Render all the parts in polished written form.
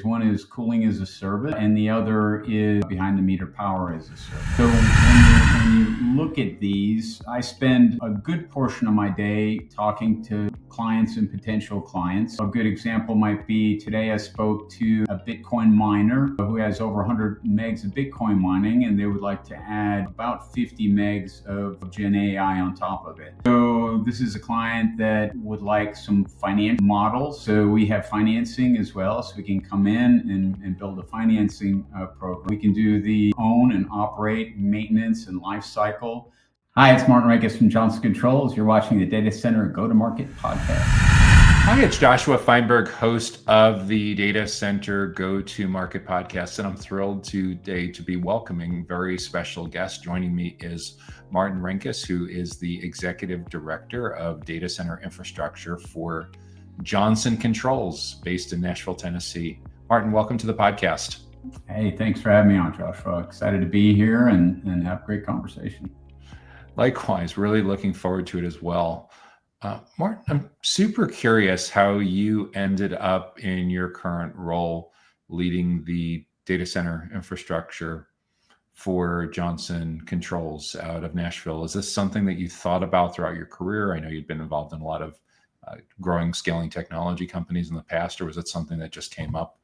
One is cooling as a service, and the other is behind the meter power as a service. So when you look at these, I spend a good portion of my day talking to clients and potential clients. A good example might be today I spoke to a Bitcoin miner who has over 100 megs of Bitcoin mining, and they would like to add about 50 megs of Gen AI on top of it. So this is a client that would like some financial models. So we have financing as well, so we can come in and build a financing program. We can do the own and operate, maintenance, and life cycle. Hi, it's Martin Renkis from Johnson Controls. You're watching the Data Center Go-to-Market podcast. Hi, it's Joshua Feinberg, host of the Data Center Go-to-Market podcast, and I'm thrilled today to be welcoming a very special guest. Joining me is Martin Renkis, who is the Executive Director of Data Center Infrastructure for Johnson Controls, based in Nashville, Tennessee. Martin, welcome to the podcast. Hey, thanks for having me on, Joshua. Excited to be here and have a great conversation. Likewise, really looking forward to it as well. Martin, I'm super curious how you ended up in your current role leading the data center infrastructure for Johnson Controls out of Nashville. Is this something that you thought about throughout your career? I know you'd been involved in a lot of growing, scaling technology companies in the past, or was it something that just came up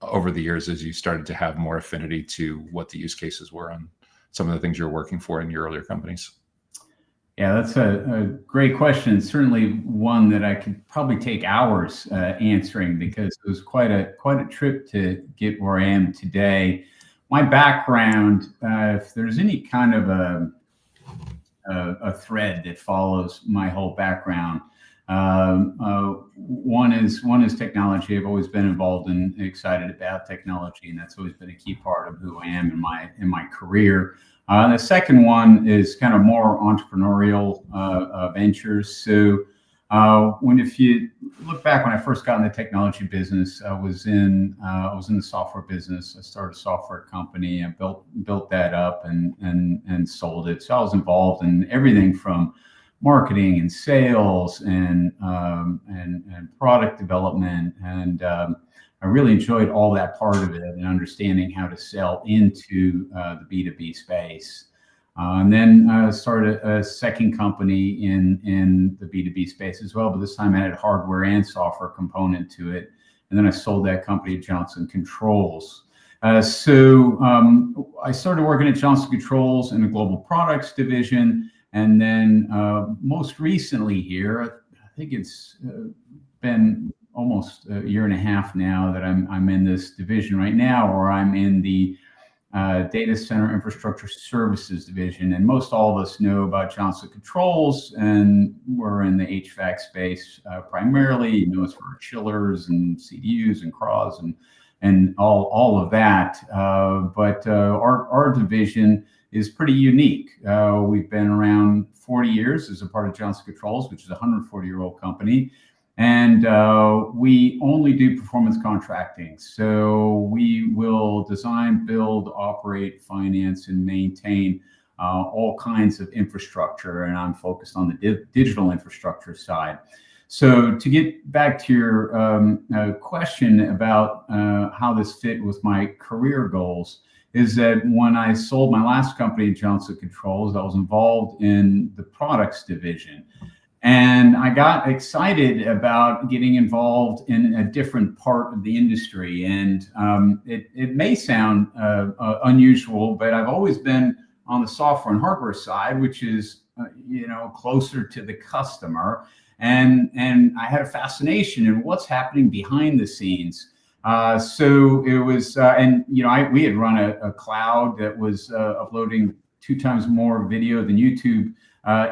over the years as you started to have more affinity to what the use cases were on some of the things you're working for in your earlier companies? Yeah, that's a great question. Certainly one that I could probably take hours answering, because it was quite a trip to get where I am today. My background, if there's any kind of a thread that follows my whole background, one is technology. I've always been involved and excited about technology, and that's always been a key part of who I am in my career. The second one is kind of more entrepreneurial ventures. So if you look back when I first got in the technology business, I was in the software business. I started a software company and built that up and sold it. So I was involved in everything from marketing and sales and product development, and I really enjoyed all that part of it and understanding how to sell into the B2B space. And then I started a second company in the B2B space as well, but this time I had a hardware and software component to it. And then I sold that company to Johnson Controls. So I started working at Johnson Controls in the global products division. And then most recently here, I think it's been almost a year and a half now that I'm in this division right now, where I'm in the Data Center Infrastructure Services division. And most all of us know about Johnson Controls, and we're in the HVAC space primarily. You know, it's for chillers and CDUs and CRAWs and all of that. But our division is pretty unique. We've been around 40 years as a part of Johnson Controls, which is a 140-year-old company. And we only do performance contracting. So we will design, build, operate, finance, and maintain all kinds of infrastructure. And I'm focused on the digital infrastructure side. So to get back to your question about how this fit with my career goals, is that when I sold my last company, Johnson Controls, I was involved in the products division. And I got excited about getting involved in a different part of the industry. And it may sound unusual, but I've always been on the software and hardware side, which is closer to the customer. And I had a fascination in what's happening behind the scenes. So it was, we had run a cloud that was uploading 2 times more video than YouTube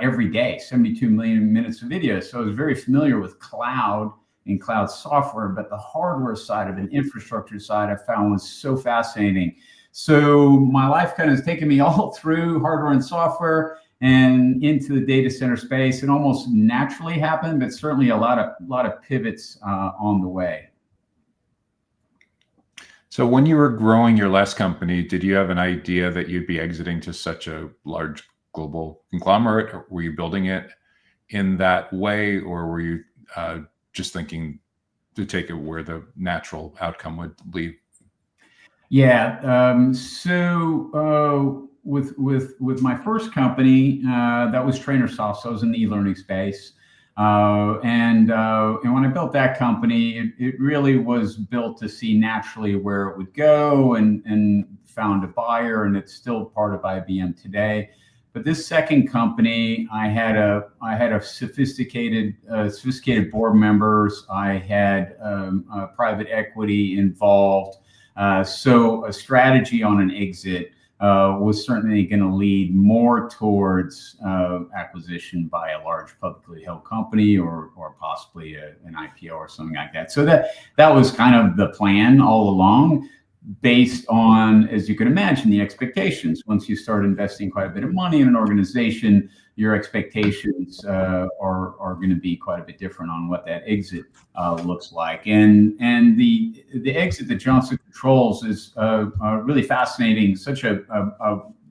every day, 72 million minutes of video. So I was very familiar with cloud and cloud software, but the hardware side of an infrastructure side I found was so fascinating. So my life kind of has taken me all through hardware and software and into the data center space. It almost naturally happened, but certainly a lot of pivots on the way. So when you were growing your last company, did you have an idea that you'd be exiting to such a large global conglomerate? Or were you building it in that way, or were you just thinking to take it where the natural outcome would lead. Yeah. With my first company, that was TrainerSoft. So I was in the e-learning space. And when I built that company, it really was built to see naturally where it would go, and found a buyer, and it's still part of IBM today. But this second company, I had a sophisticated board members. I had private equity involved. So a strategy on an exit was certainly going to lead more towards acquisition by a large publicly held company, or possibly an IPO or something like that. So that was kind of the plan all along, based on, as you can imagine, the expectations. Once you start investing quite a bit of money in an organization, your expectations are going to be quite a bit different on what that exit looks like. And the exit that Johnson Controls is really fascinating. Such a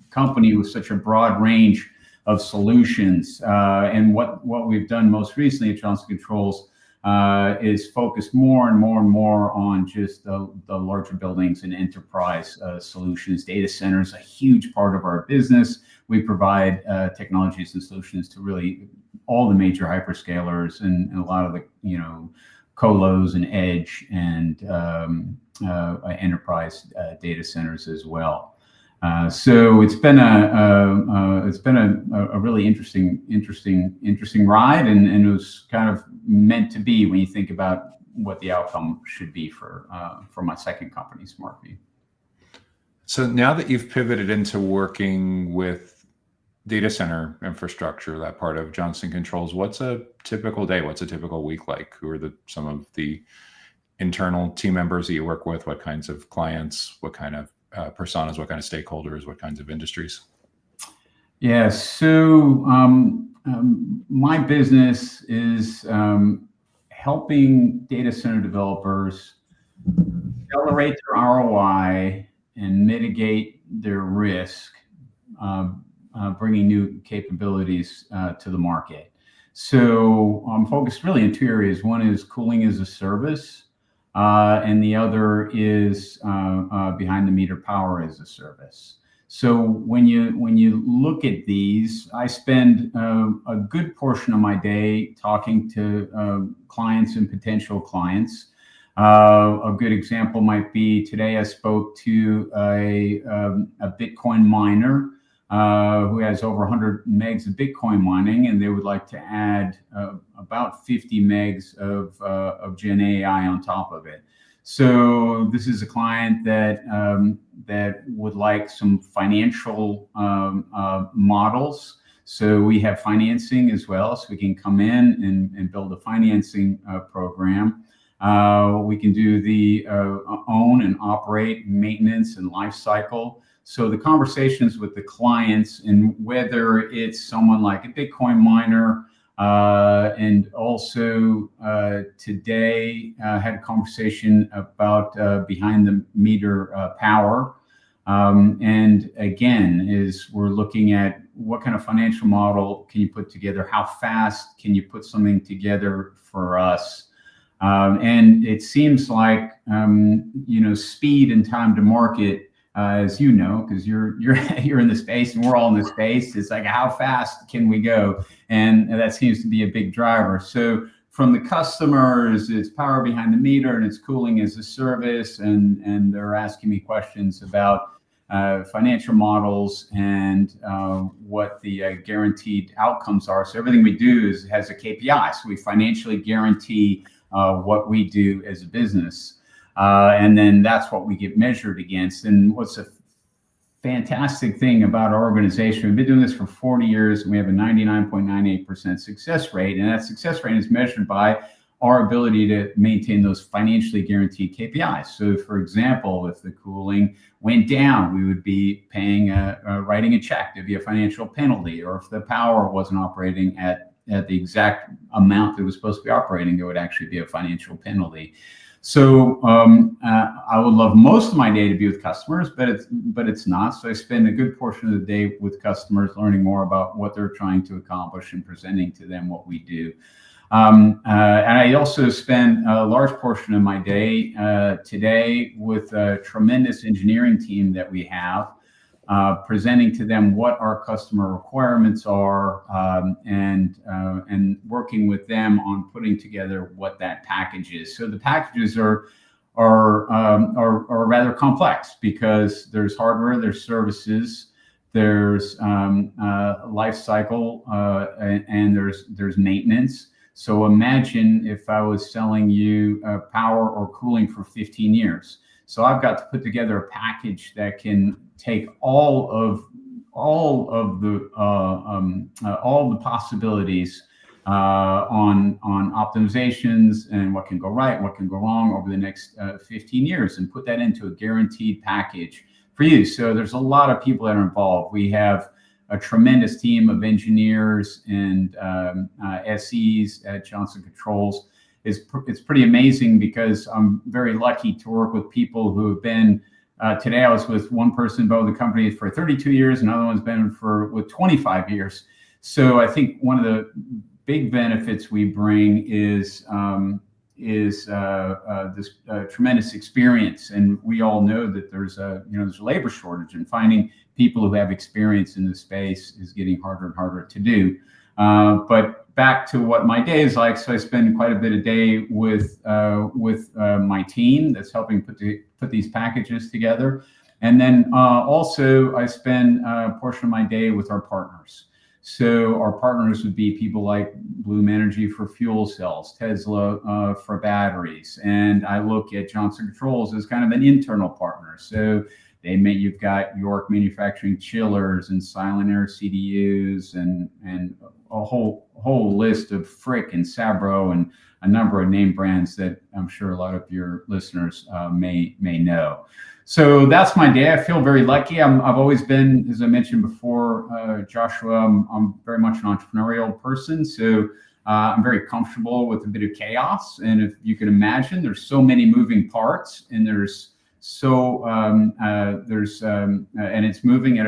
company with such a broad range of solutions. And what we've done most recently at Johnson Controls is focused more and more on just the larger buildings and enterprise solutions. Data centers, a huge part of our business. We provide technologies and solutions to really all the major hyperscalers and a lot of the colos and edge and enterprise data centers as well. So it's been a really interesting ride, and it was kind of meant to be when you think about what the outcome should be for my second company, SmartView. So now that you've pivoted into working with data center infrastructure, that part of Johnson Controls, what's a typical day? What's a typical week like? Who are some of the internal team members that you work with? What kinds of clients? What kind of personas? What kind of stakeholders? What kinds of industries? Yeah, so my business is helping data center developers accelerate their ROI and mitigate their risk, bringing new capabilities to the market. So I'm focused really in two areas. One is cooling as a service, and the other is behind the meter power as a service. So when you look at these, I spend a good portion of my day talking to clients and potential clients. A good example might be today I spoke to a Bitcoin miner who has over 100 megs of Bitcoin mining, and they would like to add about 50 megs of Gen AI on top of it. So this is a client that would like some financial models. So we have financing as well, so we can come in and build a financing program. We can do the own and operate, maintenance and life cycle. So the conversations with the clients, and whether it's someone like a Bitcoin miner, and also today had a conversation about behind the meter power. And again, we're looking at what kind of financial model can you put together? How fast can you put something together for us? And it seems like speed and time to market, as you know, because you're in the space and we're all in the space. It's like, how fast can we go? And that seems to be a big driver. So from the customers, it's power behind the meter and it's cooling as a service, and they're asking me questions about financial models and what the guaranteed outcomes are. So everything we do has a KPI. So we financially guarantee what we do as a business. And then that's what we get measured against. And what's a fantastic thing about our organization, we've been doing this for 40 years, and we have a 99.98% success rate. And that success rate is measured by our ability to maintain those financially guaranteed KPIs. So for example, if the cooling went down, we would be paying writing a check. There'd be a financial penalty. Or if the power wasn't operating at the exact amount that it was supposed to be operating, there would actually be a financial penalty. So I would love most of my day to be with customers, but it's not. So I spend a good portion of the day with customers, learning more about what they're trying to accomplish and presenting to them what we do. And I also spend a large portion of my day today with a tremendous engineering team that we have, presenting to them what our customer requirements are, and working with them on putting together what that package is. So the packages are rather complex because there's hardware, there's services, there's life cycle, and there's maintenance. So imagine if I was selling you power or cooling for 15 years. So I've got to put together a package that can take all of the possibilities on optimizations and what can go right, what can go wrong over the next 15 years, and put that into a guaranteed package for you. So there's a lot of people that are involved. We have a tremendous team of engineers and SEs at Johnson Controls. It's pretty amazing because I'm very lucky to work with people who have been, today I was with one person about the company for 32 years, another one's been with 25 years. So I think one of the big benefits we bring is this tremendous experience, and we all know that there's a labor shortage, and finding people who have experience in the space is getting harder and harder to do. But back to what my day is like, so I spend quite a bit of day with my team that's helping put these packages together, and then also I spend a portion of my day with our partners. So our partners would be people like Bloom Energy for fuel cells, Tesla for batteries, and I look at Johnson Controls as kind of an internal partner. So you've got York Manufacturing chillers and Silent Air CDUs and a whole list of Frick and Sabro and a number of name brands that I'm sure a lot of your listeners may know. So that's my day. I feel very lucky. I've always been, as I mentioned before, Joshua, I'm very much an entrepreneurial person. So I'm very comfortable with a bit of chaos. And if you can imagine, there's so many moving parts, and and it's moving at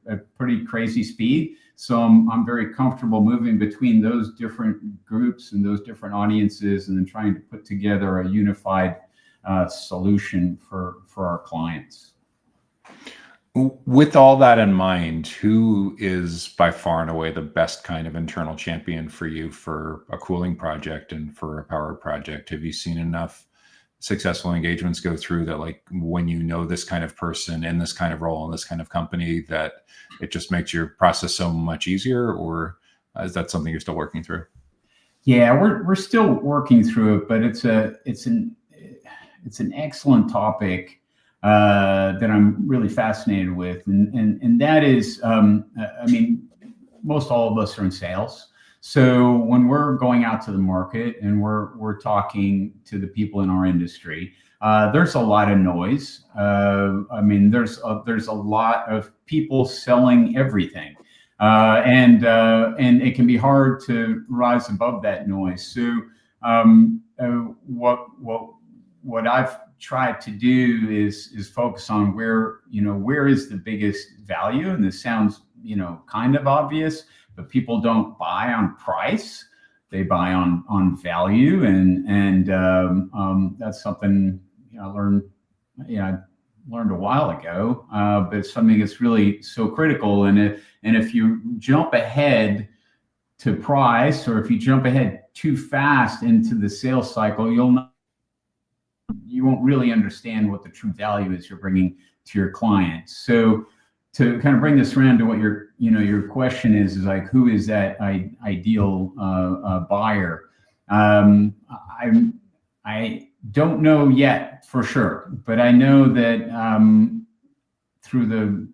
a pretty crazy speed. So I'm very comfortable moving between those different groups and those different audiences, and then trying to put together a unified solution for our clients. With all that in mind, who is by far and away the best kind of internal champion for you for a cooling project and for a power project? Have you seen enough successful engagements go through that, like, when you know this kind of person in this kind of role in this kind of company, that it just makes your process so much easier? Or is that something you're still working through? Yeah, we're still working through it, but it's an excellent topic that I'm really fascinated with, and that is, I mean, most all of us are in sales. So when we're going out to the market and we're talking to the people in our industry, there's a lot of noise. I mean, there's a lot of people selling everything, and it can be hard to rise above that noise. So what I've tried to do is focus on where is the biggest value, and this sounds kind of obvious, but people don't buy on price; they buy on value, and that's something I learned a while ago, but it's something that's really so critical. And if you jump ahead to price, or if you jump ahead too fast into the sales cycle, you won't really understand what the true value is you're bringing to your clients. So to kind of bring this around to what your question is like, who is that ideal buyer? I don't know yet for sure, but I know that through the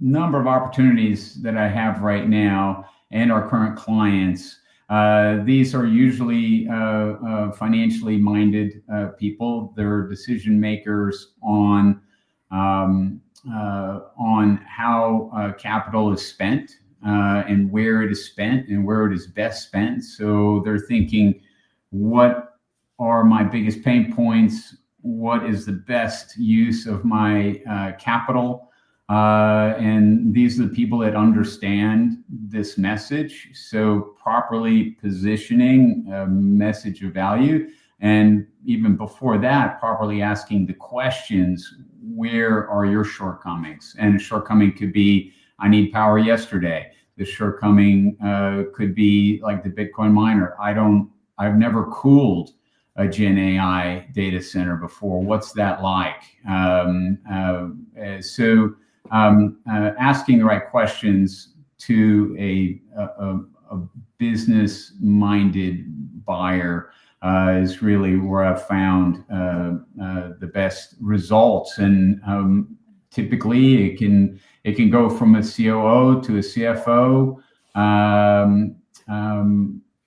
number of opportunities that I have right now and our current clients, these are usually financially minded people. They're decision makers on how capital is spent, and where it is spent and where it is best spent. So they're thinking, what are my biggest pain points? What is the best use of my capital? And these are the people that understand this message. So properly positioning a message of value. And even before that, properly asking the questions, where are your shortcomings? And a shortcoming could be, I need power yesterday. The shortcoming could be like the Bitcoin miner. I've never cooled a Gen AI data center before. What's that like? Asking the right questions to a business-minded buyer is really where I've found the best results. And typically, it can go from a COO to a CFO.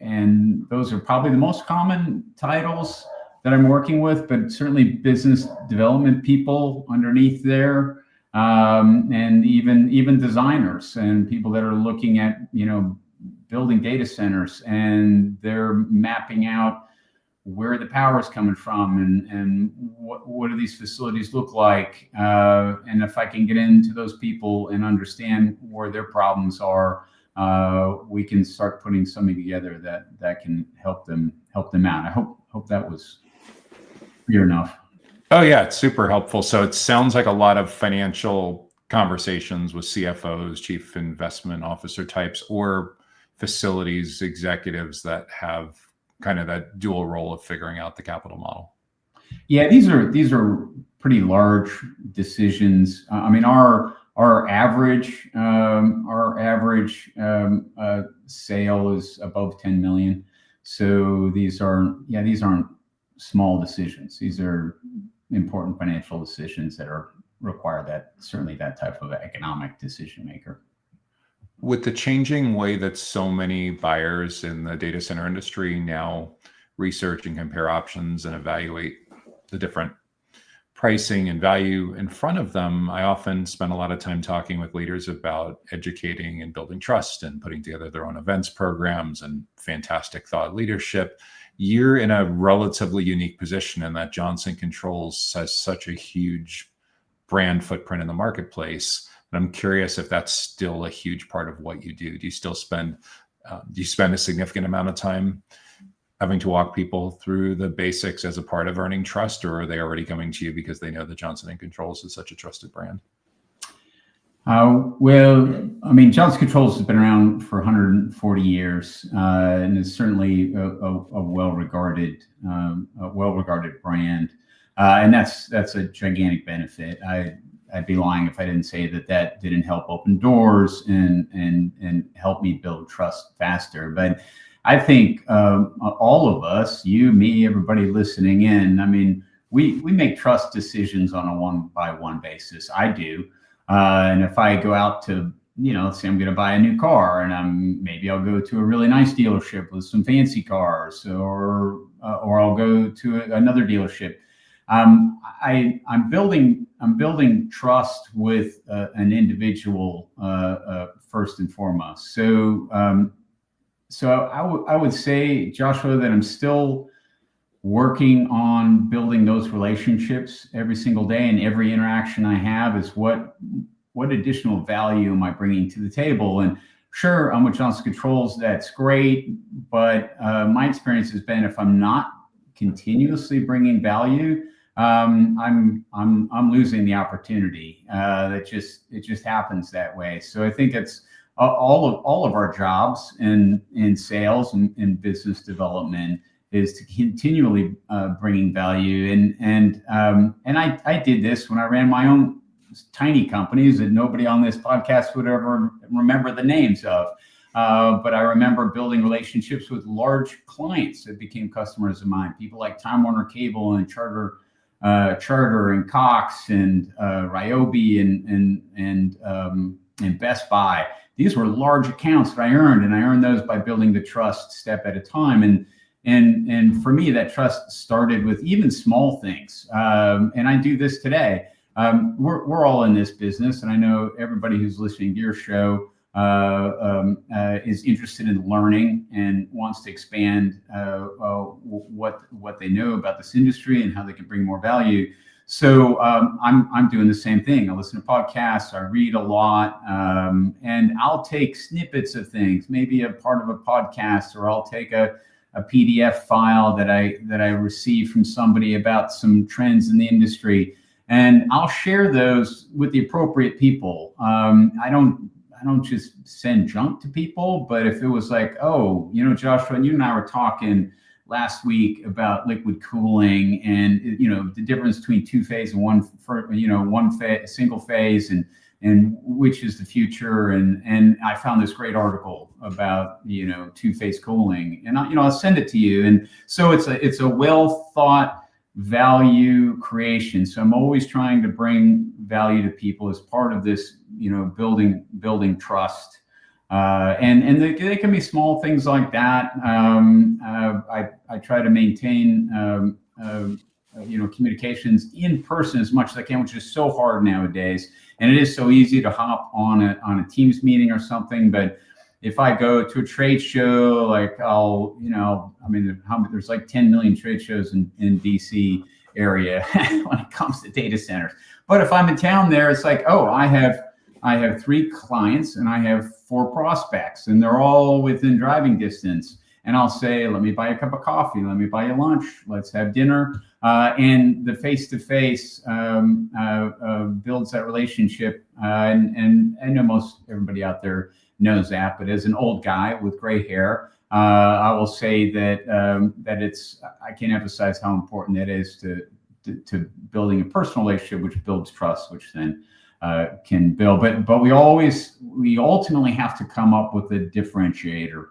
And those are probably the most common titles that I'm working with, but certainly business development people underneath there, and even designers and people that are looking at, building data centers, and they're mapping out where the power is coming from and what do these facilities look like. And if I can get into those people and understand where their problems are, we can start putting something together that can help them out. I hope that was clear enough. Oh yeah, it's super helpful. So it sounds like a lot of financial conversations with CFOs, chief investment officer types, or facilities executives that have kind of that dual role of figuring out the capital model. Yeah, these are pretty large decisions. I mean, our average sale is above 10 million. So these aren't small decisions. These are important financial decisions that require that type of economic decision maker. With the changing way that so many buyers in the data center industry now research and compare options and evaluate the different pricing and value in front of them, I often spend a lot of time talking with leaders about educating and building trust and putting together their own events programs and fantastic thought leadership. You're in a relatively unique position in that Johnson Controls has such a huge brand footprint in the marketplace. And I'm curious if that's still a huge part of what you do. Do you still spend a significant amount of time having to walk people through the basics as a part of earning trust, or are they already coming to you because they know that Johnson & Controls is such a trusted brand? Well, I mean, Johnson Controls has been around for 140 years, and is certainly a well-regarded brand, and that's a gigantic benefit. I'd be lying if I didn't say that didn't help open doors and help me build trust faster. But I think all of us, you, me, everybody listening in, I mean, we make trust decisions on a one-by-one basis. I do. And if I go out to, say I'm going to buy a new car, and maybe I'll go to a really nice dealership with some fancy cars, or I'll go to another dealership. I'm building trust with an individual first and foremost. So I would say, Joshua, that I'm still working on building those relationships every single day, and every interaction I have is what additional value am I bringing to the table? And sure, I'm with Johnson Controls, that's great, but my experience has been, if I'm not continuously bringing value, I'm losing the opportunity. It just happens that way. So I think it's all of our jobs in sales and business development is to continually bringing value. And I did this when I ran my own tiny companies that nobody on this podcast would ever remember the names of. But I remember building relationships with large clients that became customers of mine, people like Time Warner Cable and Charter and Cox and Ryobi and Best Buy. These were large accounts that I earned those by building the trust step at a time. And for me, that trust started with even small things. And I do this today. We're all in this business, and I know everybody who's listening to your show is interested in learning and wants to expand what they know about this industry and how they can bring more value. So I'm doing the same thing. I listen to podcasts, I read a lot, and I'll take snippets of things, maybe a part of a podcast, or I'll take a PDF file that I receive from somebody about some trends in the industry, and I'll share those with the appropriate people. I don't just send junk to people, but if it was like, oh, Joshua, you and I were talking last week about liquid cooling, and the difference between two-phase and single phase, and which is the future, and I found this great article about two-phase cooling, and I'll send it to you. And so it's a well thought value creation. So I'm always trying to bring value to people as part of this, building trust. And they can be small things like that. I try to maintain, communications in person as much as I can, which is so hard nowadays. And it is so easy to hop on a Teams meeting or something. But if I go to a trade show, like there's like 10 million trade shows in DC area when it comes to data centers. But if I'm in town there, it's like, oh, I have 3 clients and I have 4 prospects, and they're all within driving distance. And I'll say, let me buy a cup of coffee, let me buy you lunch, let's have dinner. And the face-to-face builds that relationship. And I know everybody out there knows that, but as an old guy with gray hair, I will say that I can't emphasize how important that is to building a personal relationship, which builds trust, which then can build. But we ultimately have to come up with a differentiator.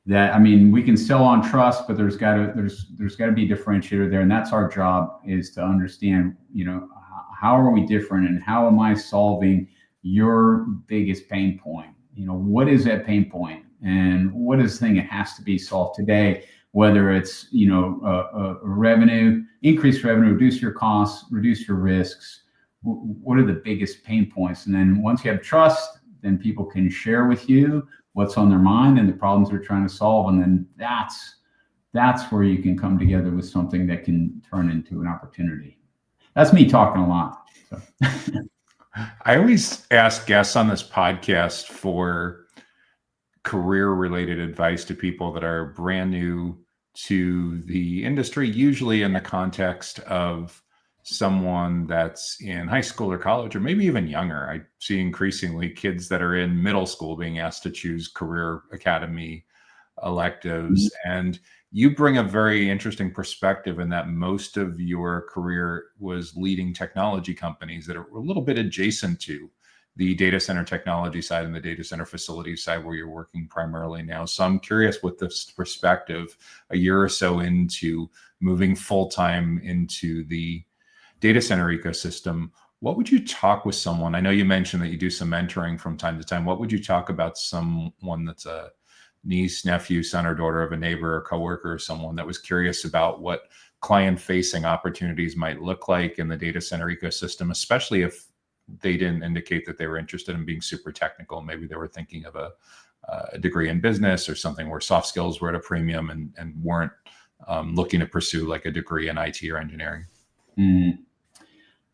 We can sell on trust, but there's got to be a differentiator there, and that's our job, is to understand, how are we different, and how am I solving your biggest pain point? What is that pain point, and what is the thing that has to be solved today? Whether it's revenue, increase revenue, reduce your costs, reduce your risks. What are the biggest pain points? And then once you have trust, then people can share with you what's on their mind and the problems they're trying to solve. And then that's where you can come together with something that can turn into an opportunity. That's me talking a lot. So. I always ask guests on this podcast for career-related advice to people that are brand new to the industry, usually in the context of someone that's in high school or college, or maybe even younger. I see increasingly kids that are in middle school being asked to choose career academy electives. Mm-hmm. And you bring a very interesting perspective in that most of your career was leading technology companies that are a little bit adjacent to the data center technology side and the data center facilities side, where you're working primarily now. So I'm curious, with this perspective, a year or so into moving full-time into the data center ecosystem, what would you talk with someone? I know you mentioned that you do some mentoring from time to time. What would you talk about someone that's a niece, nephew, son or daughter of a neighbor or coworker, or someone that was curious about what client-facing opportunities might look like in the data center ecosystem, especially if they didn't indicate that they were interested in being super technical? Maybe they were thinking of a degree in business or something where soft skills were at a premium, and weren't looking to pursue like a degree in IT or engineering. Mm.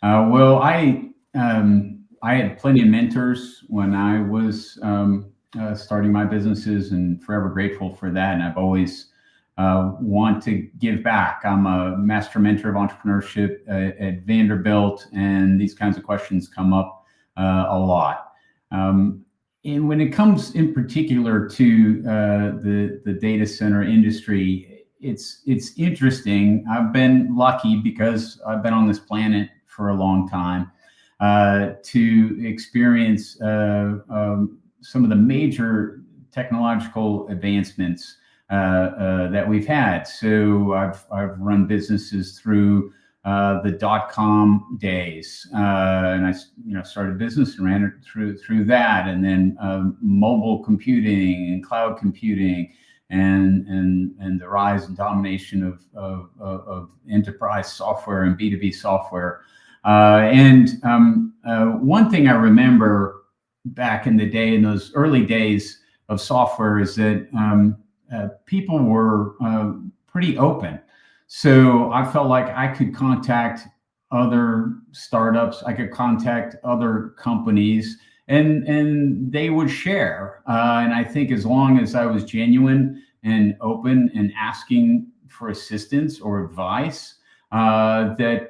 Well, I had plenty of mentors when I was starting my businesses, and forever grateful for that. And I've always want to give back. I'm a master mentor of entrepreneurship at Vanderbilt, and these kinds of questions come up a lot. And when it comes in particular to the data center industry, it's interesting. I've been lucky because I've been on this planet for a long time to experience some of the major technological advancements that we've had. So I've run businesses through the .com days, and I started a business and ran it through that, and then mobile computing and cloud computing, and the rise and domination of enterprise software and B2B software. And one thing I remember back in the day, in those early days of software, is that people were pretty open. So I felt like I could contact other startups. I could contact other companies, and they would share. And I think as long as I was genuine and open and asking for assistance or advice, that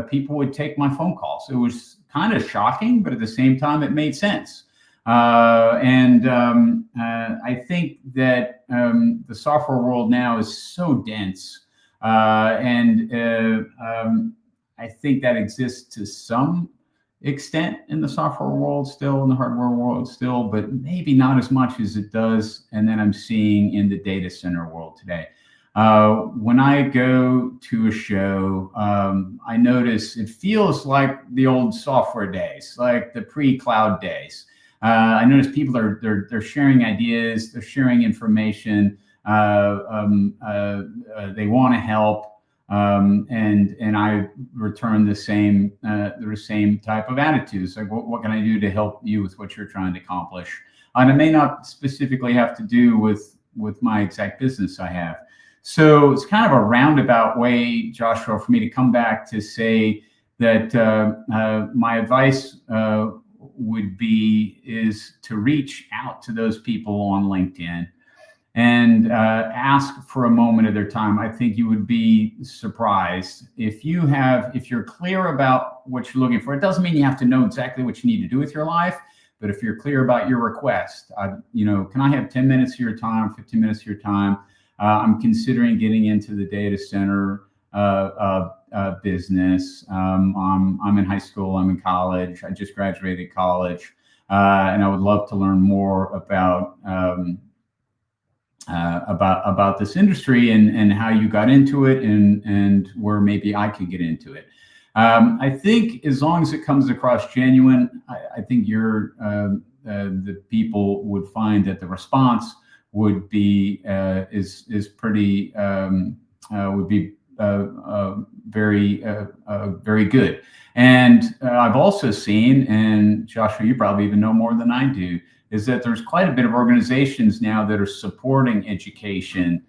people would take my phone calls. It was kind of shocking, but at the same time, it made sense. I think that the software world now is so dense, I think that exists to some extent in the software world still, in the hardware world still, but maybe not as much as it does. And then I'm seeing in the data center world today. When I go to a show, I notice it feels like the old software days, like the pre-cloud days. I notice people they're sharing ideas, they're sharing information, they want to help, and I return the same type of attitudes. Like, what can I do to help you with what you're trying to accomplish? And it may not specifically have to do with my exact business I have. So it's kind of a roundabout way, Joshua, for me to come back to say that my advice is to reach out to those people on LinkedIn and ask for a moment of their time. I think you would be surprised if you're clear about what you're looking for. It doesn't mean you have to know exactly what you need to do with your life, but if you're clear about your request, can I have 10 minutes of your time, 15 minutes of your time? I'm considering getting into the data center business. I'm in high school. I'm in college. I just graduated college, and I would love to learn more about this industry and how you got into it, and where maybe I could get into it. I think as long as it comes across genuine, I think the people would find that the response would be very very good. And I've also seen, and Joshua, you probably even know more than I do, is that there's quite a bit of organizations now that are supporting education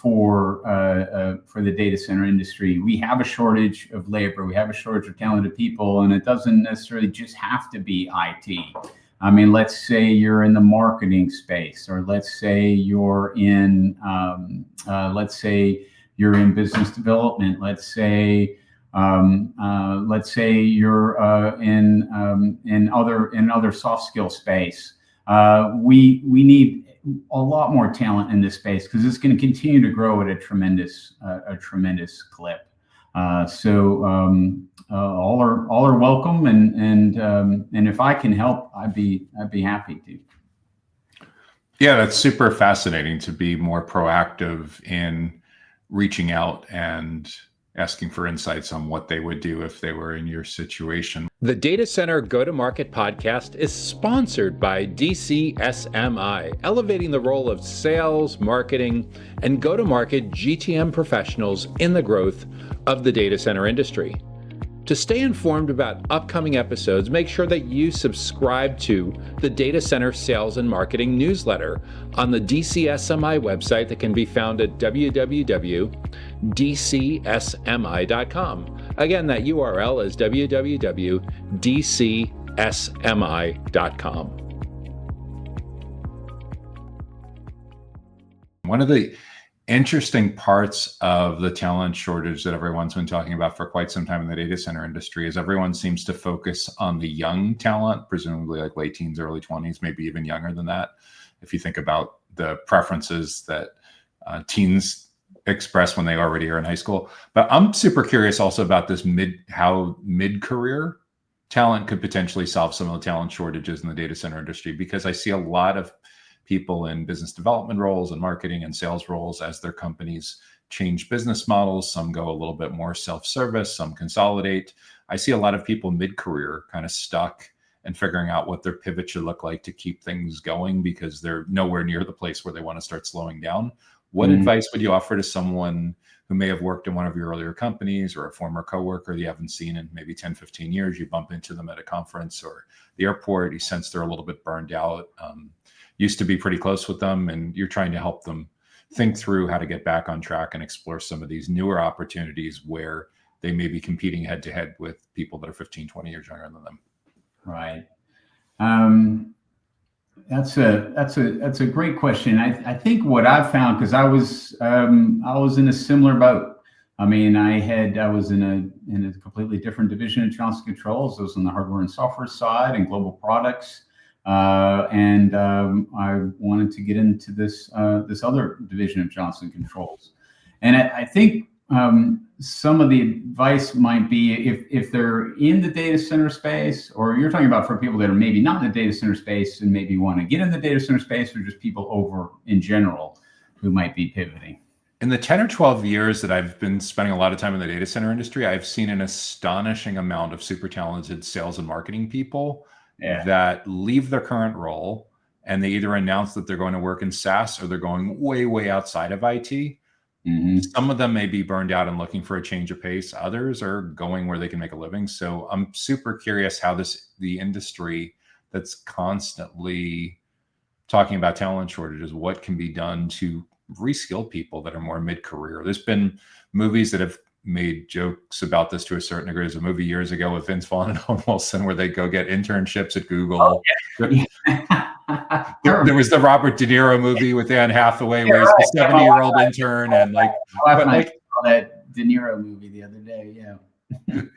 for the data center industry. We have a shortage of labor, we have a shortage of talented people, and it doesn't necessarily just have to be IT. I mean, let's say you're in the marketing space, or let's say you're in business development. Let's say you're in other soft skill space. We need a lot more talent in this space because it's going to continue to grow at a tremendous clip. All are welcome, and if I can help, I'd be happy to. Yeah, that's super fascinating to be more proactive in reaching out and asking for insights on what they would do if they were in your situation. The Data Center Go-to-Market podcast is sponsored by DCSMI, elevating the role of sales, marketing, and go-to-market GTM professionals in the growth of the data center industry. To stay informed about upcoming episodes, make sure that you subscribe to the Data Center Sales and Marketing newsletter on the DCSMI website that can be found at www.dcsmi.com. Again, that URL is www.dcsmi.com. One of the interesting parts of the talent shortage that everyone's been talking about for quite some time in the data center industry is everyone seems to focus on the young talent, presumably like late teens, early 20s, maybe even younger than that. If you think about the preferences that teens express when they already are in high school. But I'm super curious also about this how mid-career talent could potentially solve some of the talent shortages in the data center industry, because I see a lot of people in business development roles and marketing and sales roles as their companies change business models. Some go a little bit more self-service, some consolidate. I see a lot of people mid-career kind of stuck and figuring out what their pivot should look like to keep things going because they're nowhere near the place where they want to start slowing down. What advice would you offer to someone who may have worked in one of your earlier companies, or a former coworker that you haven't seen in maybe 10, 15 years? You bump into them at a conference or the airport, you sense they're a little bit burned out. Used to be pretty close with them, and you're trying to help them think through how to get back on track and explore some of these newer opportunities where they may be competing head to head with people that are 15, 20 years younger than them. Right. That's a great question. I think what I've found, because I was in a similar boat. I mean, I was in a completely different division of Johnson Controls. I was on the hardware and software side and global products, and I wanted to get into this other division of Johnson Controls. And I think some of the advice might be if they're in the data center space, or you're talking about for people that are maybe not in the data center space and maybe want to get in the data center space, or just people over in general who might be pivoting. In the 10 or 12 years that I've been spending a lot of time in the data center industry, I've seen an astonishing amount of super talented sales and marketing people that leave their current role, and they either announce that they're going to work in SaaS or they're going way, way outside of IT. Mm-hmm. Some of them may be burned out and looking for a change of pace. Others are going where they can make a living. So I'm super curious how the industry that's constantly talking about talent shortages, what can be done to reskill people that are more mid-career. There's been movies that have made jokes about this to a certain degree. There's a movie years ago with Vince Vaughn and Owen Wilson where they go get internships at Google. Oh, yeah. There was the Robert De Niro movie with Anne Hathaway where he's the 70-year-old intern, and I saw that De Niro movie the other day. Yeah.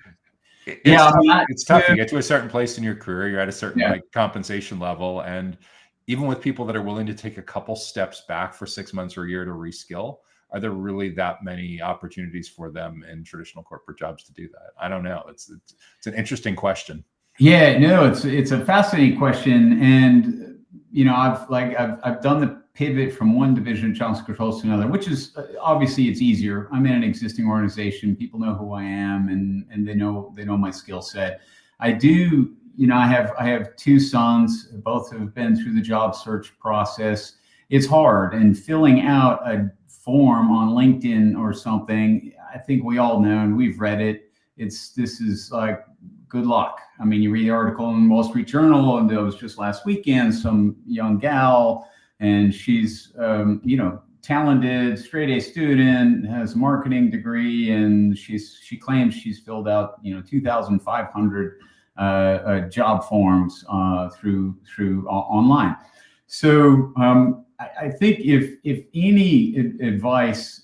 It's tough. You get to a certain place in your career, you're at a certain compensation level, and even with people that are willing to take a couple steps back for 6 months or a year to reskill, are there really that many opportunities for them in traditional corporate jobs to do that? I don't know. It's an interesting question. Yeah, no, it's a fascinating question, and I've done the pivot from one division of Johnson Controls to another, which is obviously it's easier. I'm in an existing organization. People know who I am, and they know my skill set. I do. I have two sons. Both have been through the job search process. It's hard, and filling out a form on LinkedIn or something, I think we all know, and we've read it. This is like good luck. I mean, you read the article in Wall Street Journal, and it was just last weekend, some young gal, and she's talented, straight A student, has a marketing degree, and she claims she's filled out 2,500 job forms through online. So I think if any advice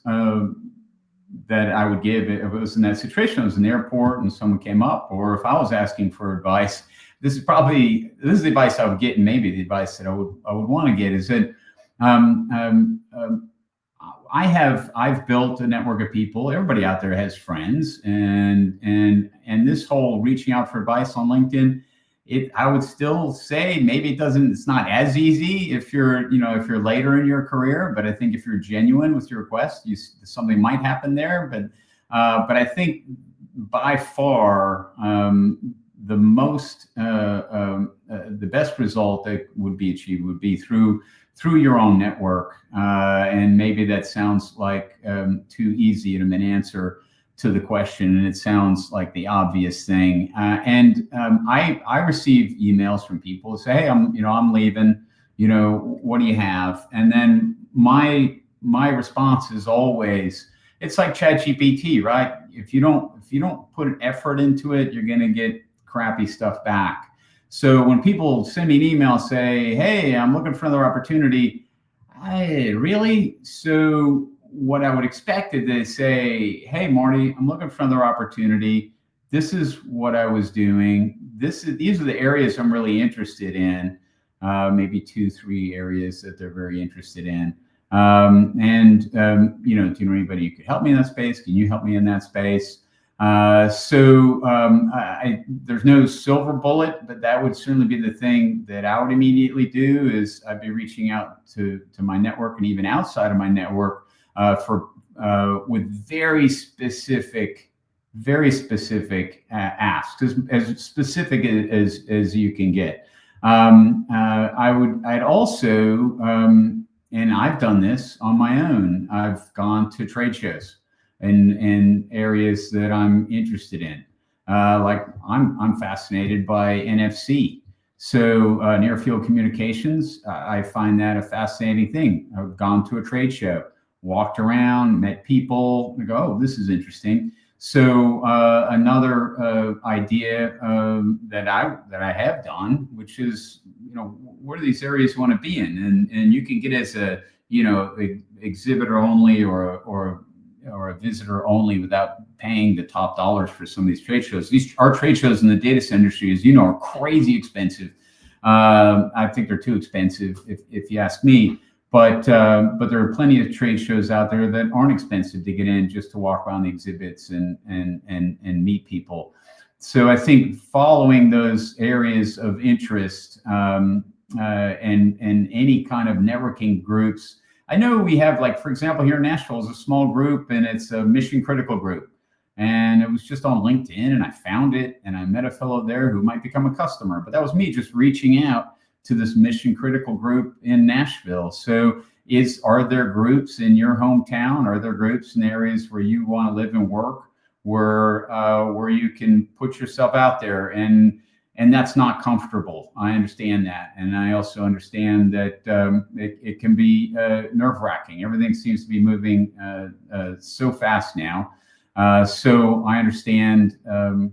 that I would give, if it was in that situation, I was in the airport and someone came up, or if I was asking for advice, this is the advice I would get, and maybe the advice that I would want to get is that I've built a network of people. Everybody out there has friends, and this whole reaching out for advice on LinkedIn, I would still say maybe it's not as easy if you're later in your career, but I think if you're genuine with your request, something might happen there. But I think by far the best result that would be achieved would be through your own network. And maybe that sounds like too easy an answer to the question, and it sounds like the obvious thing. I receive emails from people who say, "Hey, I'm leaving. What do you have?" And then my response is always, it's like ChatGPT, right? If you don't put an effort into it, you're going to get crappy stuff back. So when people send me an email, say, "Hey, I'm looking for another opportunity," hey, really? So what I would expect is they say, "Hey, Marty, I'm looking for another opportunity. This is what I was doing. These are the areas I'm really interested in." Maybe 2-3 areas that they're very interested in. Do you know anybody who could help me in that space? Can you help me in that space? There's no silver bullet, but that would certainly be the thing that I would immediately do. Is I'd be reaching out to my network, and even outside of my network, with very specific asks, as specific as you can get. I'd also, and I've done this on my own. I've gone to trade shows in areas that I'm interested in. Like I'm fascinated by NFC. So near field communications, I find that a fascinating thing. I've gone to a trade show, walked around, met people, and go, "Oh, this is interesting." So another idea that I have done, which is, what are these areas you want to be in, and you can get as a exhibitor only or a visitor only without paying the top dollars for some of these trade shows. Our trade shows in the data center industry, as you know, are crazy expensive. I think they're too expensive, if you ask me. But there are plenty of trade shows out there that aren't expensive to get in, just to walk around the exhibits and meet people. So I think following those areas of interest and any kind of networking groups. I know we have, like, for example, here in Nashville is a small group, and it's a mission critical group. And it was just on LinkedIn, and I found it, and I met a fellow there who might become a customer. But that was me just reaching out to this mission critical group in Nashville. So are there groups in your hometown? Are there groups in areas where you want to live and work, where you can put yourself out there? And that's not comfortable. I understand that. And I also understand that it can be nerve-wracking. Everything seems to be moving so fast now. So I understand the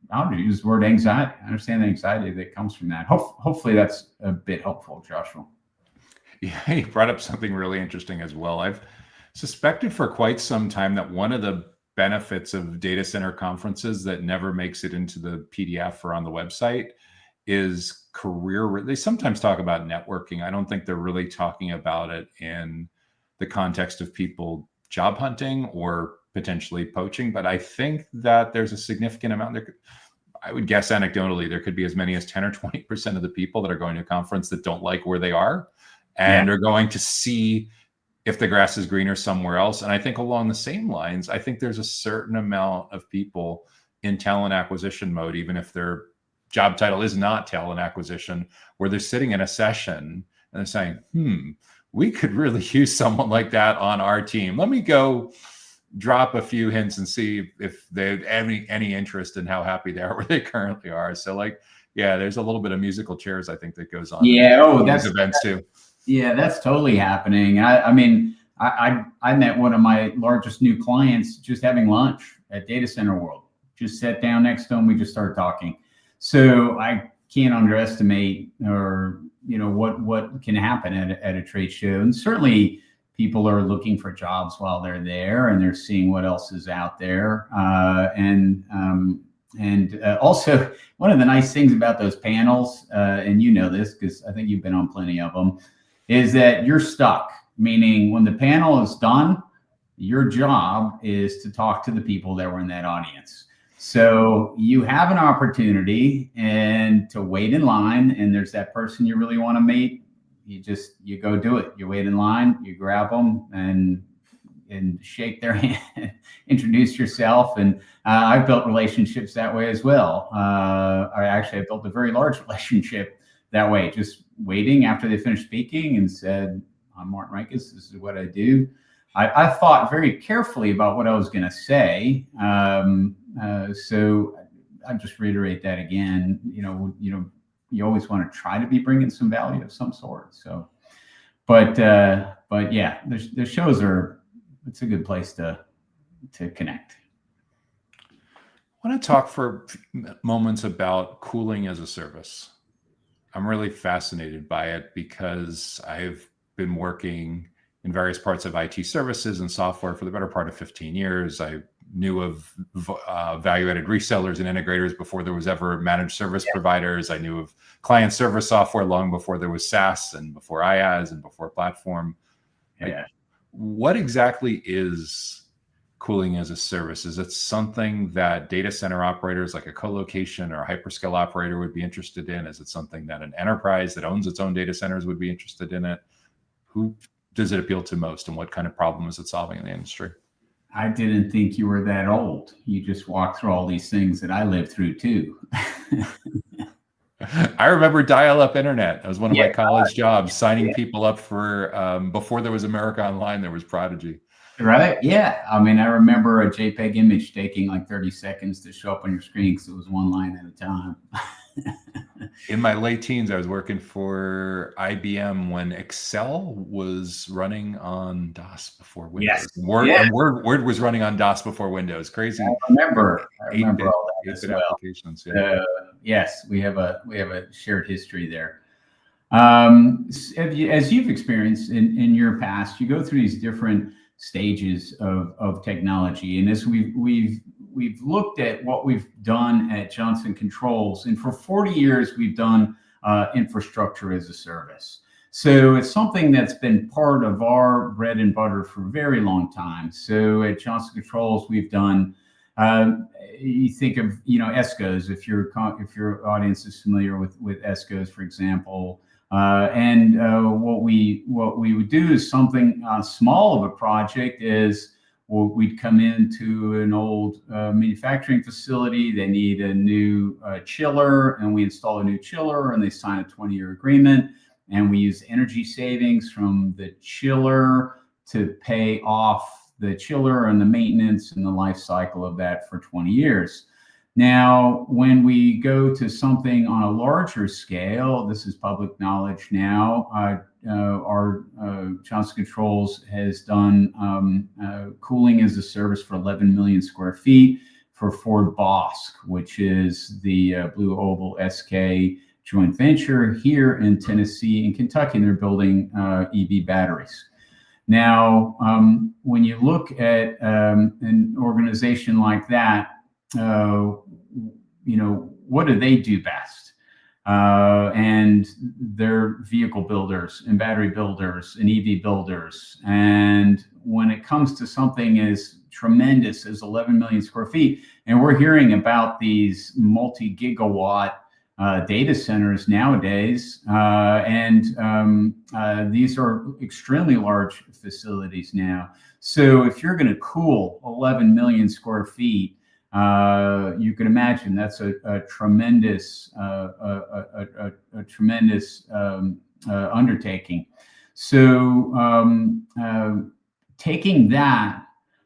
I'll use the word anxiety. I understand the anxiety that comes from that. Hopefully that's a bit helpful, Joshua. Yeah, you brought up something really interesting as well. I've suspected for quite some time that one of the benefits of data center conferences that never makes it into the PDF or on the website is career. They sometimes talk about networking. I don't think they're really talking about it in the context of people job hunting or potentially poaching. But I think that there's a significant amount there. I would guess anecdotally, there could be as many as 10 or 20% of the people that are going to a conference that don't like where they are and are going to see if the grass is greener somewhere else. And I think along the same lines, I think there's a certain amount of people in talent acquisition mode, even if their job title is not talent acquisition, where they're sitting in a session and they're saying, we could really use someone like that on our team. Let me go drop a few hints and see if they have any interest in how happy they are where they currently are. So there's a little bit of musical chairs, I think, that goes on. That's events too. Yeah, that's totally happening. I mean, I met one of my largest new clients just having lunch at Data Center World. Just sat down next to him. We just started talking. So I can't underestimate what can happen at a trade show. And certainly people are looking for jobs while they're there, and they're seeing what else is out there. Also, one of the nice things about those panels, and you know this because I think you've been on plenty of them, is that you're stuck. Meaning when the panel is done, your job is to talk to the people that were in that audience. So you have an opportunity and to wait in line, and there's that person you really want to meet. You go do it. You wait in line, you grab them and shake their hand, introduce yourself. And I've built relationships that way as well. I built a very large relationship that way, just waiting after they finished speaking and said, I'm Martin Renkis, this is what I do. I thought very carefully about what I was going to say. So I just reiterate that again. You always want to try to be bringing some value of some sort. So, but yeah, the shows it's a good place to connect. I want to talk for moments about cooling as a service. I'm really fascinated by it because I've been working in various parts of IT services and software for the better part of 15 years. I knew of value-added resellers and integrators before there was ever managed service providers. I knew of client server software long before there was SaaS and before IaaS and before platform. What exactly is cooling as a service? Is it something that data center operators like a co-location or a hyperscale operator would be interested in? Is it something that an enterprise that owns its own data centers would be interested in it? Who does it appeal to most, and what kind of problem is it solving in the industry? I didn't think you were that old. You just walked through all these things that I lived through too. I remember dial-up internet. That was one of my college jobs, signing people up for, before there was America Online, there was Prodigy. Right? Yeah. I mean, I remember a JPEG image taking like 30 seconds to show up on your screen because it was one line at a time. In my late teens, I was working for IBM when Excel was running on DOS before Windows. Yes. Word, Yeah. and Word was running on DOS before Windows. Crazy. I remember 8-bit, all that as 8-bit well. applications. Yeah. Yes, we have a shared history there. As you've experienced in your past, you go through these different stages of technology, and as we've looked at what we've done at Johnson Controls, and for 40 years we've done infrastructure as a service. So it's something that's been part of our bread and butter for a very long time. So at Johnson Controls, we've done. You think of ESCOs, if your audience is familiar with ESCOs, for example. What we would do is something small of a project is, well, we'd come into an old manufacturing facility. They need a new chiller, and we install a new chiller, and they sign a 20-year agreement. And we use energy savings from the chiller to pay off the chiller and the maintenance and the life cycle of that for 20 years. Now, when we go to something on a larger scale, this is public knowledge now, our Johnson Controls has done cooling as a service for 11 million square feet for Ford Bosch, which is the Blue Oval SK joint venture here in Tennessee and Kentucky, and they're building EV batteries. Now, when you look at an organization like that, what do they do best? And they're vehicle builders and battery builders and EV builders. And when it comes to something as tremendous as 11 million square feet, and we're hearing about these multi-gigawatt data centers nowadays, these are extremely large facilities now. So if you're going to cool 11 million square feet, you can imagine that's a tremendous undertaking. So taking that,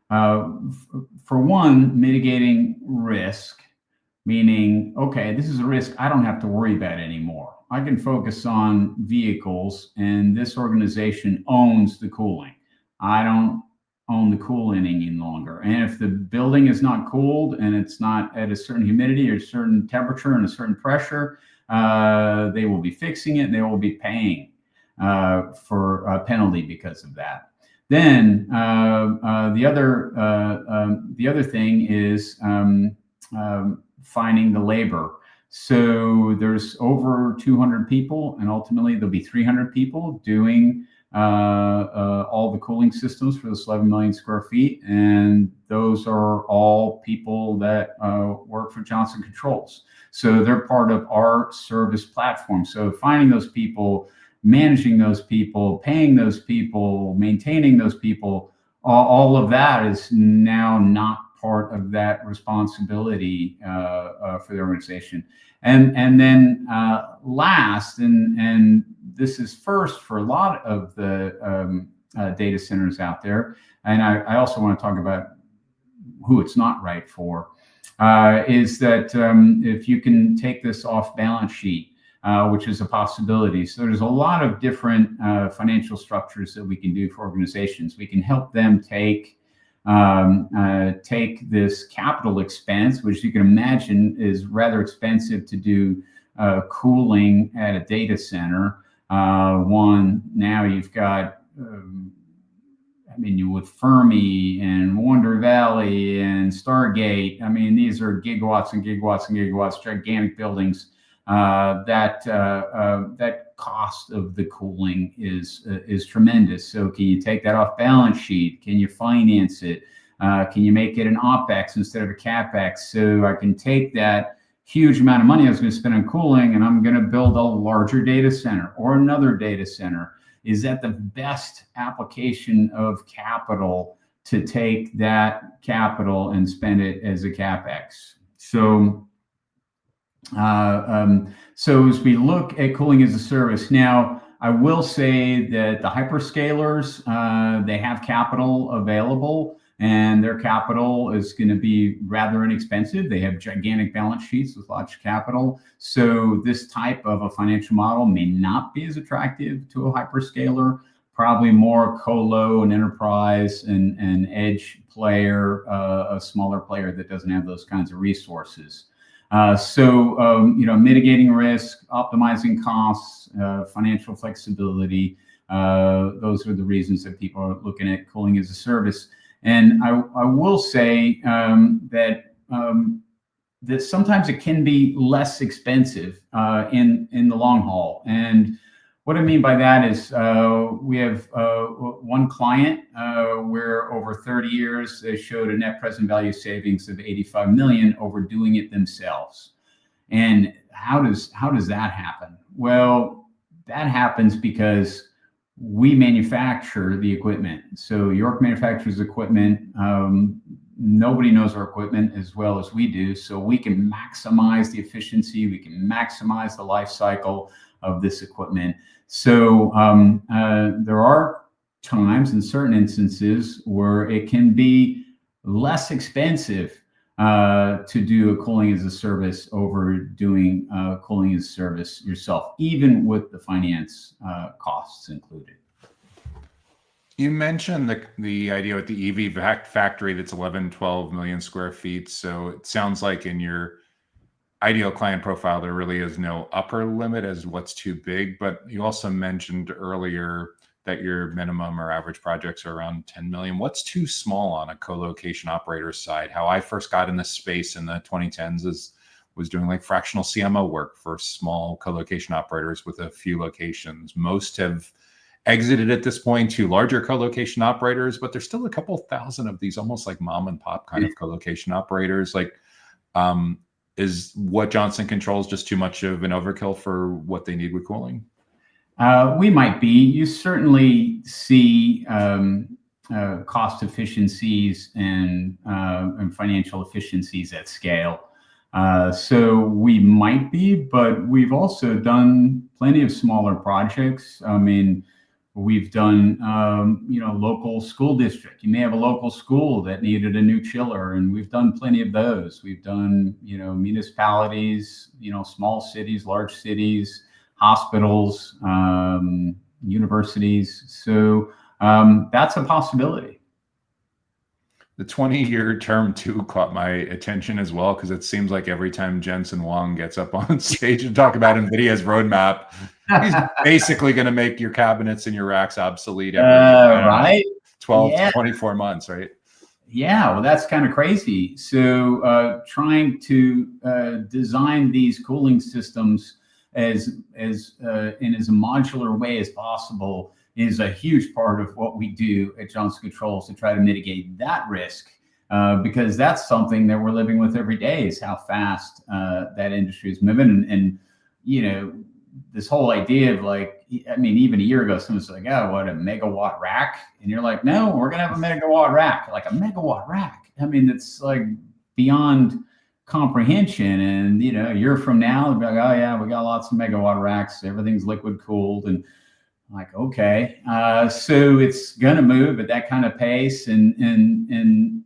for one, mitigating risk, meaning, okay, this is a risk I don't have to worry about anymore. I can focus on vehicles, and this organization owns the cooling. I don't own the cooling any longer. And if the building is not cooled and it's not at a certain humidity or a certain temperature and a certain pressure, they will be fixing it, and they will be paying for a penalty because of that. Then the other thing is finding the labor. So there's over 200 people, and ultimately there'll be 300 people doing all the cooling systems for this 11 million square feet. And those are all people that work for Johnson Controls. So they're part of our service platform. So finding those people, managing those people, paying those people, maintaining those people, all of that is now not part of that responsibility for the organization. And then last, and this is first for a lot of the data centers out there, and I also want to talk about who it's not right for, is that if you can take this off balance sheet, which is a possibility. So there's a lot of different financial structures that we can do for organizations. We can help them take this capital expense, which you can imagine is rather expensive to do cooling at a data center. Now you've got, with Fermi and Wonder Valley and Stargate. These are gigawatts and gigawatts and gigawatts, gigantic buildings. That cost of the cooling is tremendous. So can you take that off balance sheet? Can you finance it? Can you make it an OPEX instead of a CAPEX? So I can take that huge amount of money I was going to spend on cooling, and I'm going to build a larger data center or another data center. Is that the best application of capital, to take that capital and spend it as a CAPEX? So as we look at cooling as a service, now I will say that the hyperscalers, they have capital available, and their capital is going to be rather inexpensive. They have gigantic balance sheets with lots of capital. So this type of a financial model may not be as attractive to a hyperscaler, probably more colo and enterprise and edge player, a smaller player that doesn't have those kinds of resources. Mitigating risk, optimizing costs, financial flexibility, those are the reasons that people are looking at cooling as a service. And I will say that sometimes it can be less expensive in the long haul. And what I mean by that is we have one client where over 30 years they showed a net present value savings of 85 million over doing it themselves. And how does that happen? Well, that happens because we manufacture the equipment. So York manufactures equipment. Nobody knows our equipment as well as we do. So we can maximize the efficiency. We can maximize the life cycle of this equipment. So there are times in certain instances where it can be less expensive to do a cooling as a service over doing cooling as a service yourself, even with the finance costs included. You mentioned the idea with the EV factory that's 12 million square feet. So it sounds like in your ideal client profile, there really is no upper limit as what's too big. But you also mentioned earlier that your minimum or average projects are around 10 million. What's too small on a co-location operator side? How I first got in this space in the 2010s was doing like fractional CMO work for small co-location operators with a few locations. Most have exited at this point to larger co-location operators, but there's still a couple thousand of these almost like mom and pop kind of co-location operators. Like, is what Johnson Controls just too much of an overkill for what they need with cooling? We might be. You certainly see cost efficiencies and financial efficiencies at scale. So we might be, but we've also done plenty of smaller projects. I mean, we've done, local school district. You may have a local school that needed a new chiller, and we've done plenty of those. We've done, municipalities, small cities, large cities, hospitals, universities. So that's a possibility. The 20-year term too caught my attention as well, because it seems like every time Jensen Huang gets up on stage and talk about Nvidia's roadmap, he's basically going to make your cabinets and your racks obsolete every right? 12 to 24 months, right? Yeah, well, that's kind of crazy. So trying to design these cooling systems as in as a modular way as possible is a huge part of what we do at Johnson Controls to try to mitigate that risk, because that's something that we're living with every day, is how fast that industry is moving. And this whole idea of even a year ago, someone's like, oh, what, a megawatt rack? And you're like, no, we're going to have a megawatt rack. Like, a megawatt rack? I mean, it's like beyond comprehension. And, a year from now, they'll be like, oh yeah, we got lots of megawatt racks. Everything's liquid cooled. And like, okay, so it's going to move at that kind of pace. And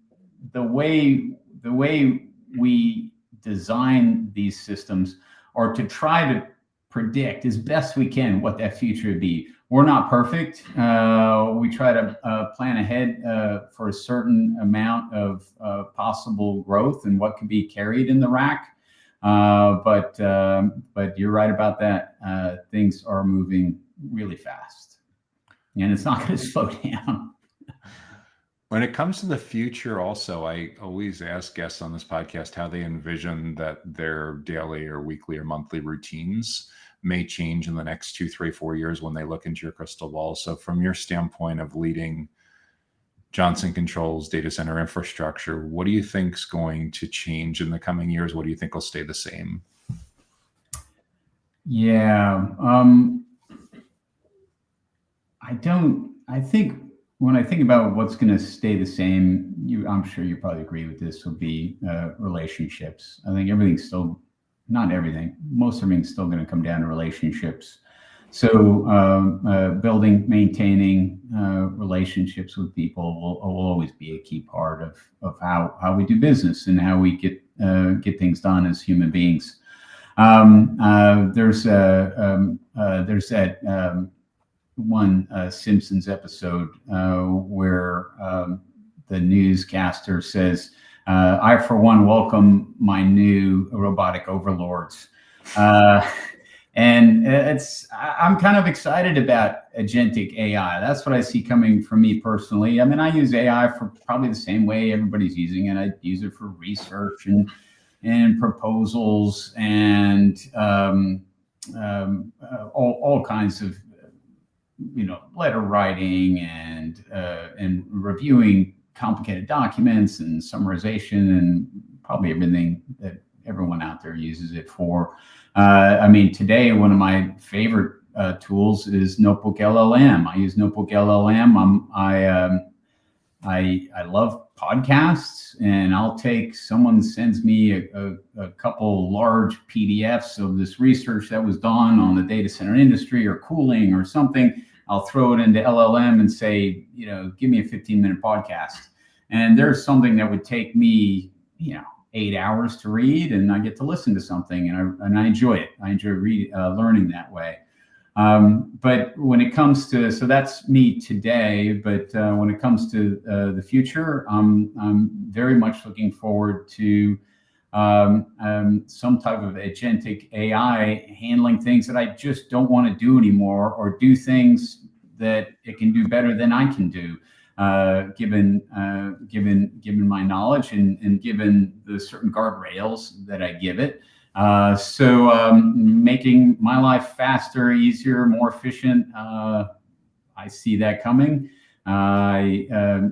the way we design these systems are to try to predict as best we can what that future would be. We're not perfect. We try to plan ahead for a certain amount of possible growth and what can be carried in the rack. But you're right about that. Things are moving really fast, and it's not going to slow down. When it comes to the future, also, I always ask guests on this podcast how they envision that their daily or weekly or monthly routines may change in the next 2, 3, 4 years when they look into your crystal ball. So from your standpoint of leading Johnson Controls data center infrastructure, what do you think is going to change in the coming years? What do you think will stay the same? Yeah. I think when I think about what's going to stay the same, I'm sure you probably agree with this, will be relationships. I think everything's still, not everything, most everything's still going to come down to relationships. So building, maintaining relationships with people will always be a key part of how we do business and how we get things done as human beings. There's that one Simpsons episode where the newscaster says, "I for one welcome my new robotic overlords." And I'm kind of excited about agentic AI. That's what I see coming from me personally. I mean, I use AI for probably the same way everybody's using it. I use it for research and proposals and all kinds of, letter writing and reviewing complicated documents and summarization and probably everything that everyone out there uses it for. I mean, today, one of my favorite tools is Notebook LLM. I use Notebook LLM. I love podcasts, and someone sends me a couple large PDFs of this research that was done on the data center industry or cooling or something. I'll throw it into LLM and say, give me a 15-minute podcast. And there's something that would take me, 8 hours to read, and I get to listen to something, and I enjoy it. I enjoy learning that way. But when it comes to, so that's me today. But when it comes to the future, I'm very much looking forward to some type of agentic AI handling things that I just don't want to do anymore, or do things that it can do better than I can do. Given my knowledge and given the certain guardrails that I give it. So making my life faster, easier, more efficient, I see that coming. I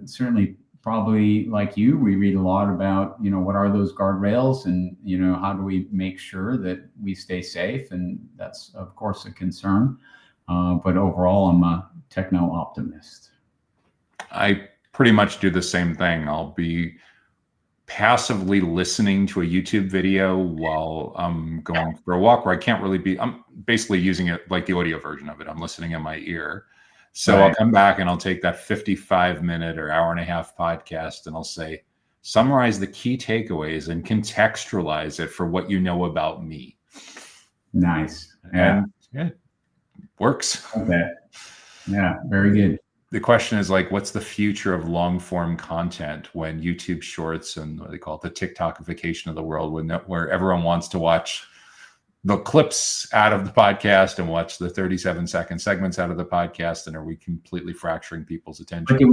certainly, probably like you, we read a lot about, what are those guardrails and, how do we make sure that we stay safe? And that's, of course, a concern. But overall, I'm a techno optimist. I pretty much do the same thing. I'll be passively listening to a YouTube video while I'm going for a walk, where I'm basically using it like the audio version of it. I'm listening in my ear. So right. I'll come back and I'll take that 55-minute or hour and a half podcast and I'll say, summarize the key takeaways and contextualize it for what you know about me. Nice. Yeah. And yeah, works. Okay. Yeah, very good. The question is, like, what's the future of long form content when YouTube Shorts and what they call it, the TikTokification of the world, where everyone wants to watch the clips out of the podcast and watch the 37-second segments out of the podcast, and are we completely fracturing people's attention? But do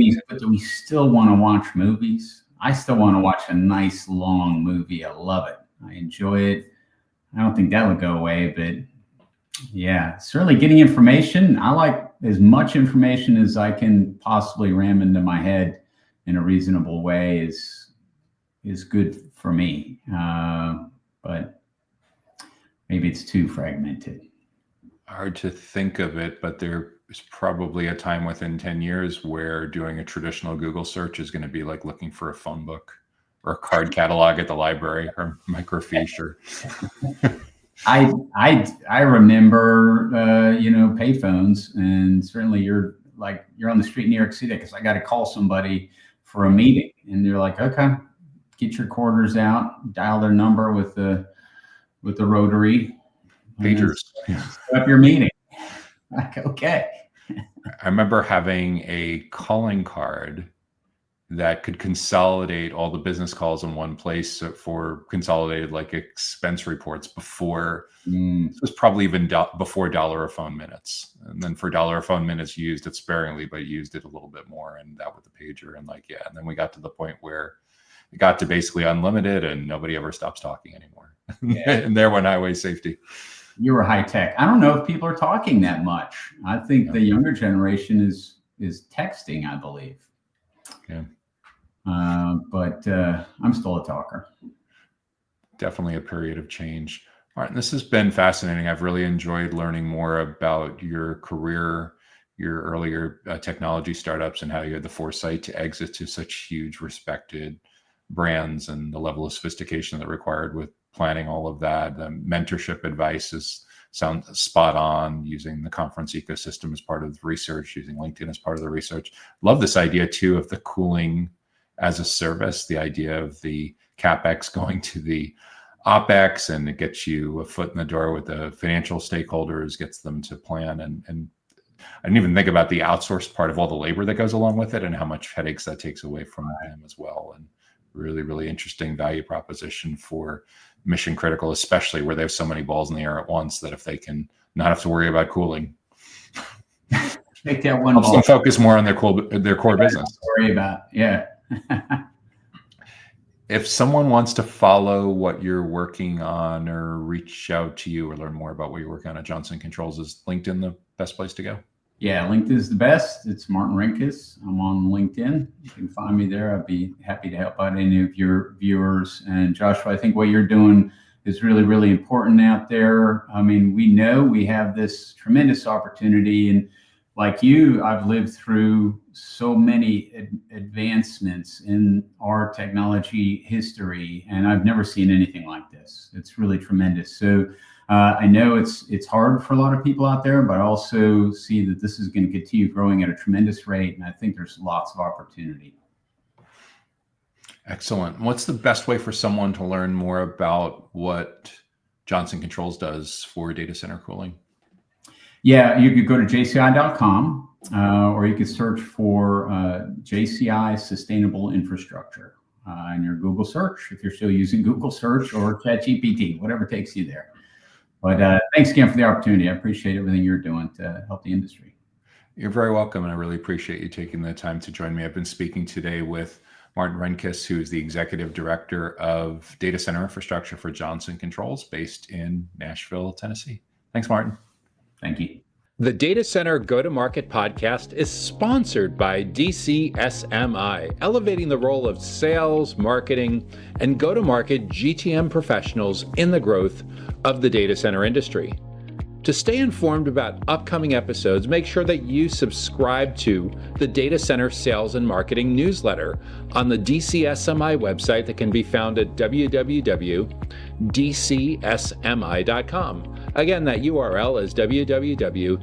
we still want to watch movies? I still want to watch a nice long movie. I love it. I enjoy it. I don't think that would go away, but yeah, certainly getting information. I like as much information as I can possibly ram into my head in a reasonable way is good for me. But maybe it's too fragmented. Hard to think of it, but there is probably a time within 10 years where doing a traditional Google search is going to be like looking for a phone book or a card catalog at the library or microfiche or... I remember, payphones, and certainly you're on the street in New York City because I got to call somebody for a meeting, and you're like, okay, get your quarters out, dial their number with the rotary pagers, set up your meeting. Like, okay. I remember having a calling card that could consolidate all the business calls in one place for consolidated like expense reports before. It was probably even before dollar a phone minutes. And then for dollar a phone minutes, you used it sparingly, but used it a little bit more, and that with the pager. And and then we got to the point where it got to basically unlimited and nobody ever stops talking anymore. Yeah. And there went highway safety. You were high tech. I don't know if people are talking that much. I think the younger generation is texting, I believe. Yeah. But I'm still a talker. Definitely a period of change. Martin, this has been fascinating. I've really enjoyed learning more about your career, your earlier technology startups, and how you had the foresight to exit to such huge respected brands and the level of sophistication that required with planning all of that. The mentorship advice sounds spot on, using the conference ecosystem as part of the research, using LinkedIn as part of the research. Love this idea too of the cooling as a service, the idea of the CapEx going to the OpEx, and it gets you a foot in the door with the financial stakeholders, gets them to plan. And I didn't even think about the outsourced part of all the labor that goes along with it and how much headaches that takes away from them as well. And really, really interesting value proposition for mission critical, especially where they have so many balls in the air at once, that if they can not have to worry about cooling, Take that one helps ball. them focus more on their core business. Worry about, yeah. If someone wants to follow what you're working on or reach out to you or learn more about what you're working on at Johnson Controls, is LinkedIn the best place to go? Yeah, LinkedIn is the best. It's Martin Renkis. I'm on LinkedIn. You can find me there. I'd be happy to help out any of your viewers. And Joshua, I think what you're doing is really, really important out there. I mean, we know we have this tremendous opportunity, and like you, I've lived through so many advancements in our technology history, and I've never seen anything like this. It's really tremendous. So I know it's hard for a lot of people out there, but I also see that this is going to continue growing at a tremendous rate, and I think there's lots of opportunity. Excellent. What's the best way for someone to learn more about what Johnson Controls does for data center cooling? Yeah, you could go to jci.com, or you could search for JCI Sustainable Infrastructure in your Google search, if you're still using Google search, or ChatGPT, whatever takes you there. But thanks again for the opportunity. I appreciate everything you're doing to help the industry. You're very welcome, and I really appreciate you taking the time to join me. I've been speaking today with Martin Renkis, who is the Executive Director of Data Center Infrastructure for Johnson Controls, based in Nashville, Tennessee. Thanks, Martin. Thank you. The Data Center Go-to-Market podcast is sponsored by DCSMI, elevating the role of sales, marketing, and go-to-market GTM professionals in the growth of the data center industry. To stay informed about upcoming episodes, make sure that you subscribe to the Data Center Sales and Marketing newsletter on the DCSMI website that can be found at www.dcsmi.com. Again, that URL is www.dcsmi.com.